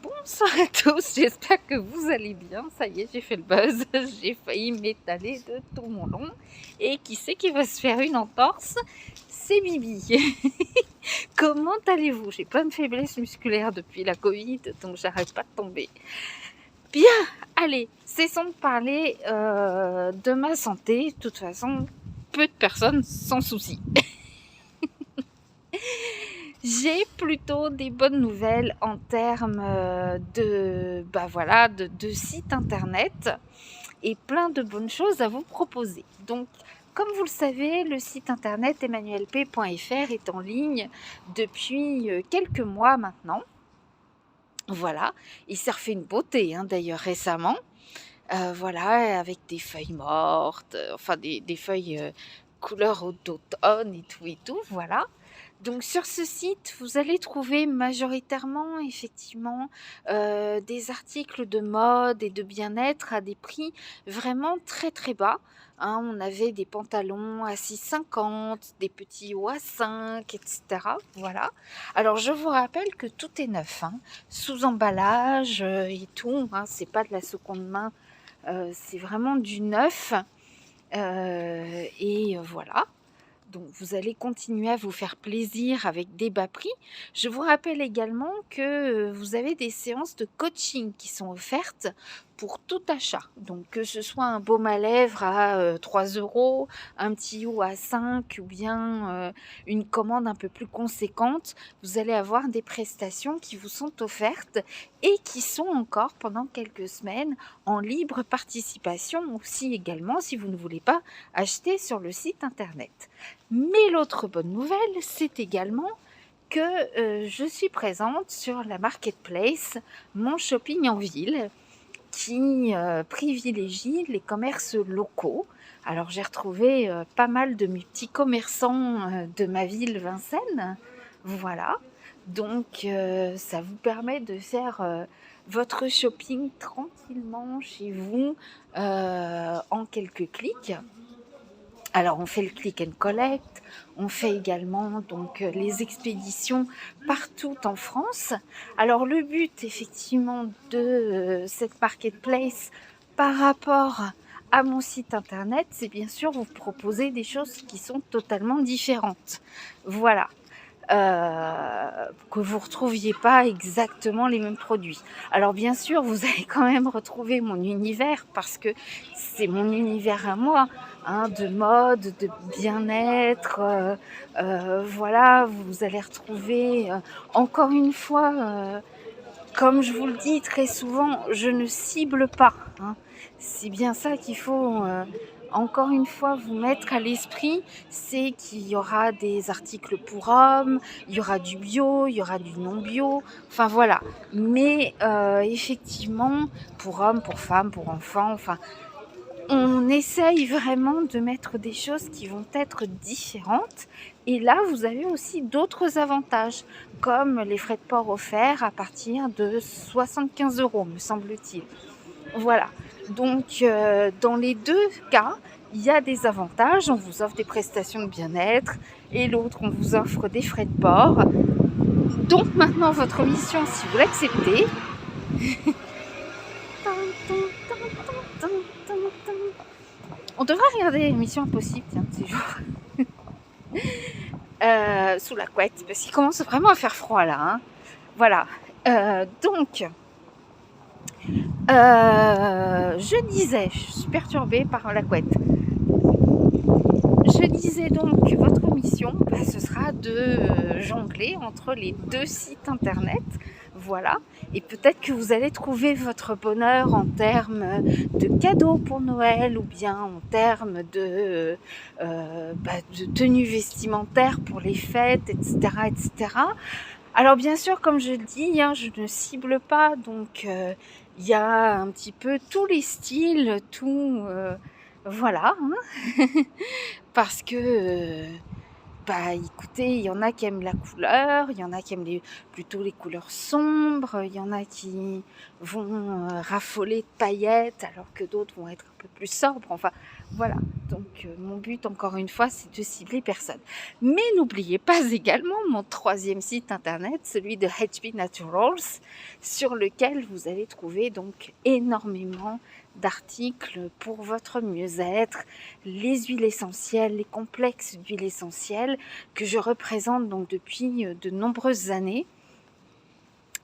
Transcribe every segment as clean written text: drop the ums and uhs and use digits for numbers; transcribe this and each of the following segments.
Bonsoir à tous, j'espère que vous allez bien. Ça y est, j'ai fait le buzz, j'ai failli m'étaler de tout mon long. Et qui c'est qui va se faire une entorse? C'est Bibi. Comment allez-vous? J'ai plein de faiblesses musculaires depuis la Covid, donc j'arrête pas de tomber. Bien, allez, cessons de parler de ma santé. De toute façon, peu de personnes sans souci. J'ai plutôt des bonnes nouvelles en termes de site internet et plein de bonnes choses à vous proposer. Donc, comme vous le savez, le site internet emmanuelp.fr est en ligne depuis quelques mois maintenant. Voilà, il s'est refait une beauté d'ailleurs récemment. Voilà, avec des feuilles mortes, enfin des feuilles couleur d'automne et tout, voilà. Donc sur ce site, vous allez trouver majoritairement effectivement des articles de mode et de bien-être à des prix vraiment très très bas. On avait des pantalons à 6,50, des petits hauts à 5, etc. Voilà. Alors je vous rappelle que tout est neuf, sous emballage et tout. C'est pas de la seconde main, c'est vraiment du neuf. Voilà. Donc vous allez continuer à vous faire plaisir avec des bas prix. Je vous rappelle également que vous avez des séances de coaching qui sont offertes pour tout achat. Donc que ce soit un baume à lèvres à 3 €, un petit haut à 5 ou bien une commande un peu plus conséquente, vous allez avoir des prestations qui vous sont offertes et qui sont encore pendant quelques semaines en libre participation aussi également si vous ne voulez pas acheter sur le site internet. Mais l'autre bonne nouvelle, c'est également que je suis présente sur la marketplace Mon Shopping en Ville qui privilégie les commerces locaux. Alors j'ai retrouvé pas mal de mes petits commerçants de ma ville Vincennes. Voilà. Donc ça vous permet de faire votre shopping tranquillement chez vous en quelques clics. Alors on fait le click and collect, on fait également donc les expéditions partout en France. Alors le but effectivement de cette marketplace par rapport à mon site internet, c'est bien sûr vous proposer des choses qui sont totalement différentes. Voilà. Que vous retrouviez pas exactement les mêmes produits. Alors bien sûr, vous allez quand même retrouver mon univers parce que c'est mon univers à moi, de mode, de bien-être. Voilà, vous allez retrouver encore une fois, comme je vous le dis très souvent, je ne cible pas. C'est bien ça qu'il faut encore une fois vous mettre à l'esprit, c'est qu'il y aura des articles pour hommes, il y aura du bio, il y aura du non bio, enfin voilà. Mais effectivement, pour hommes, pour femmes, pour enfants, enfin, on essaye vraiment de mettre des choses qui vont être différentes. Et là, vous avez aussi d'autres avantages, comme les frais de port offerts à partir de 75 €, me semble-t-il. Voilà. Donc, dans les deux cas, il y a des avantages. On vous offre des prestations de bien-être et l'autre, on vous offre des frais de port. Donc, maintenant, votre mission, si vous l'acceptez, on devrait regarder Mission Impossible, tiens, ces jours. Sous la couette, parce qu'il commence vraiment à faire froid là. Voilà. Donc, je disais, je suis perturbée par la couette. Je disais donc que votre mission, ce sera de jongler entre les deux sites internet. Voilà. Et peut-être que vous allez trouver votre bonheur en termes de cadeaux pour Noël ou bien en termes de tenues vestimentaires pour les fêtes, etc., etc. Alors bien sûr, comme je le dis, je ne cible pas, donc il y a un petit peu tous les styles, tout... voilà. Parce que bah écoutez, il y en a qui aiment la couleur, il y en a qui aiment plutôt les couleurs sombres, il y en a qui vont raffoler de paillettes alors que d'autres vont être un peu plus sobres. Enfin, voilà. Donc mon but, encore une fois, c'est de cibler personne. Mais n'oubliez pas également mon troisième site internet, celui de HB Naturals, sur lequel vous allez trouver donc énormément d'articles pour votre mieux-être, les huiles essentielles, les complexes d'huiles essentielles que je représente donc depuis de nombreuses années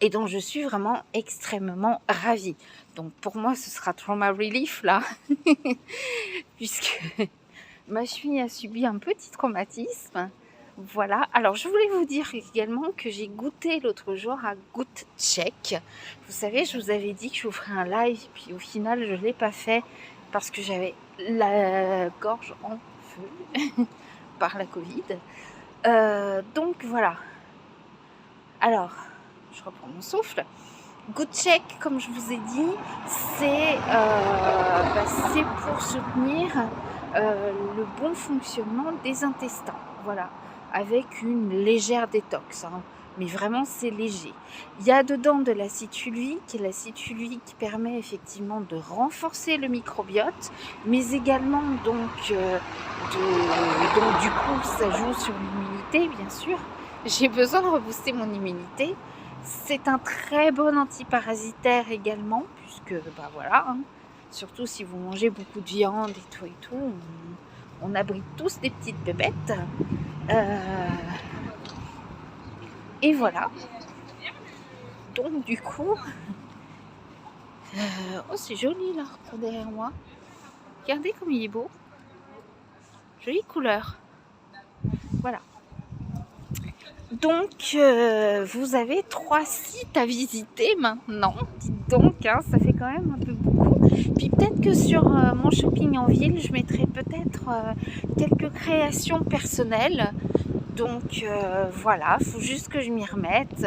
et dont je suis vraiment extrêmement ravie. Donc pour moi ce sera Trauma Relief là, puisque ma fille a subi un petit traumatisme. Voilà, alors je voulais vous dire également que j'ai goûté l'autre jour à Good Check. Vous savez, je vous avais dit que je vous ferais un live, puis au final je ne l'ai pas fait parce que j'avais la gorge en feu par la Covid. Donc voilà. Alors, je reprends mon souffle. Good Check, comme je vous ai dit, c'est pour soutenir le bon fonctionnement des intestins. Voilà, avec une légère détox, hein. Mais vraiment c'est léger. Il y a dedans de l'acide fulvique, qui permet effectivement de renforcer le microbiote, mais également donc du coup ça joue sur l'immunité, bien sûr. J'ai besoin de rebooster mon immunité. C'est un très bon antiparasitaire également, puisque bah voilà, hein, surtout si vous mangez beaucoup de viande et tout, on abrite tous des petites bébêtes. Et voilà. Donc du coup, oh c'est joli l'arbre derrière moi. Regardez comme il est beau. Jolie couleur. Voilà. Donc, vous avez 3 sites à visiter maintenant. Dites donc, hein, ça fait quand même un peu beaucoup. Puis peut-être que sur mon shopping en ville, je mettrai peut-être quelques créations personnelles. Donc voilà, il faut juste que je m'y remette.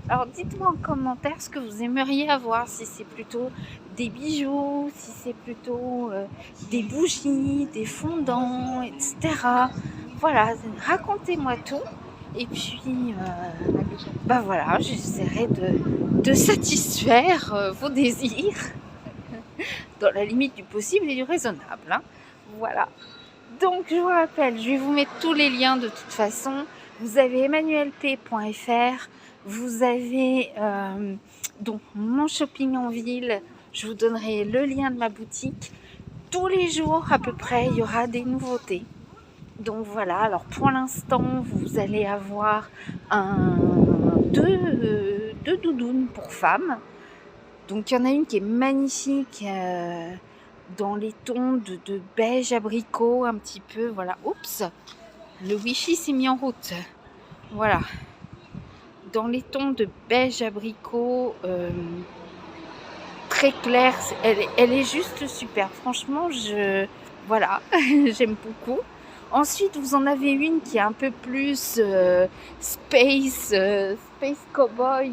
Alors dites-moi en commentaire ce que vous aimeriez avoir, si c'est plutôt des bijoux, si c'est plutôt des bougies, des fondants, etc. Voilà, racontez-moi tout. Et puis, bah voilà, j'essaierai de satisfaire vos désirs dans la limite du possible et du raisonnable. Hein. Voilà. Donc, je vous rappelle, je vais vous mettre tous les liens de toute façon. Vous avez emmanuelp.fr, vous avez donc mon shopping en ville. Je vous donnerai le lien de ma boutique. Tous les jours, à peu près, il y aura des nouveautés. Donc voilà, alors pour l'instant, vous allez avoir deux doudounes pour femmes. Donc il y en a une qui est magnifique dans les tons de beige abricot un petit peu. Voilà, oups, le wifi s'est mis en route. Voilà, dans les tons de beige abricot très clair. Elle est juste super. Franchement, voilà, j'aime beaucoup. Ensuite, vous en avez une qui est un peu plus space cowboy,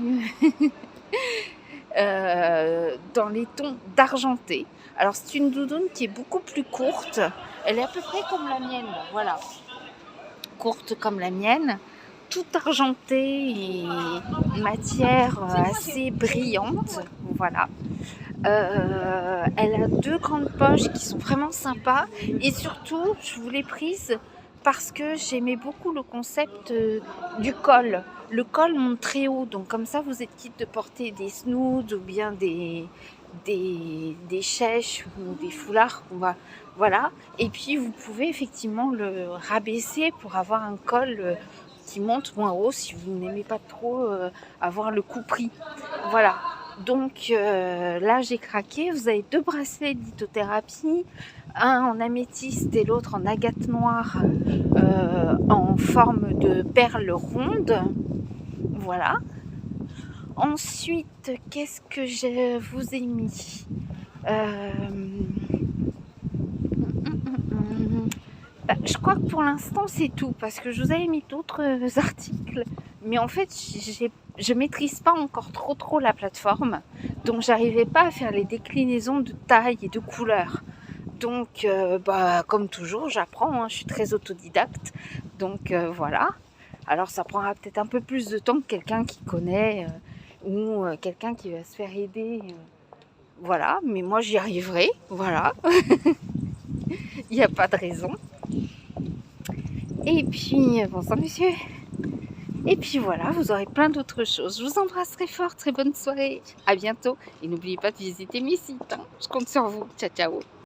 dans les tons d'argenté. Alors, c'est une doudoune qui est beaucoup plus courte. Elle est à peu près comme la mienne, voilà. Courte comme la mienne, tout argenté et matière assez brillante, voilà. Elle a 2 grandes poches qui sont vraiment sympas et surtout je vous l'ai prise parce que j'aimais beaucoup le concept du col. Le col monte très haut, donc comme ça vous êtes quitte de porter des snoods ou bien des chèches ou des foulards, voilà. Et puis vous pouvez effectivement le rabaisser pour avoir un col qui monte moins haut si vous n'aimez pas trop avoir le coup pris, voilà. Donc là j'ai craqué. Vous avez 2 bracelets de lithothérapie, un en améthyste et l'autre en agate noire en forme de perles rondes, voilà. Ensuite, qu'est-ce que je vous ai mis je crois que pour l'instant c'est tout, parce que je vous avais mis d'autres articles, mais en fait je maîtrise pas encore trop la plateforme, donc j'arrivais pas à faire les déclinaisons de taille et de couleurs. Donc comme toujours j'apprends, hein, je suis très autodidacte, Donc voilà. Alors ça prendra peut-être un peu plus de temps que quelqu'un qui connaît ou quelqu'un qui va se faire aider. Voilà, mais moi j'y arriverai. Voilà. Il n'y a pas de raison. Et puis, bonsoir monsieur. Et puis voilà, vous aurez plein d'autres choses. Je vous embrasse très fort, très bonne soirée. À bientôt. Et n'oubliez pas de visiter mes sites. Hein. Je compte sur vous. Ciao, ciao.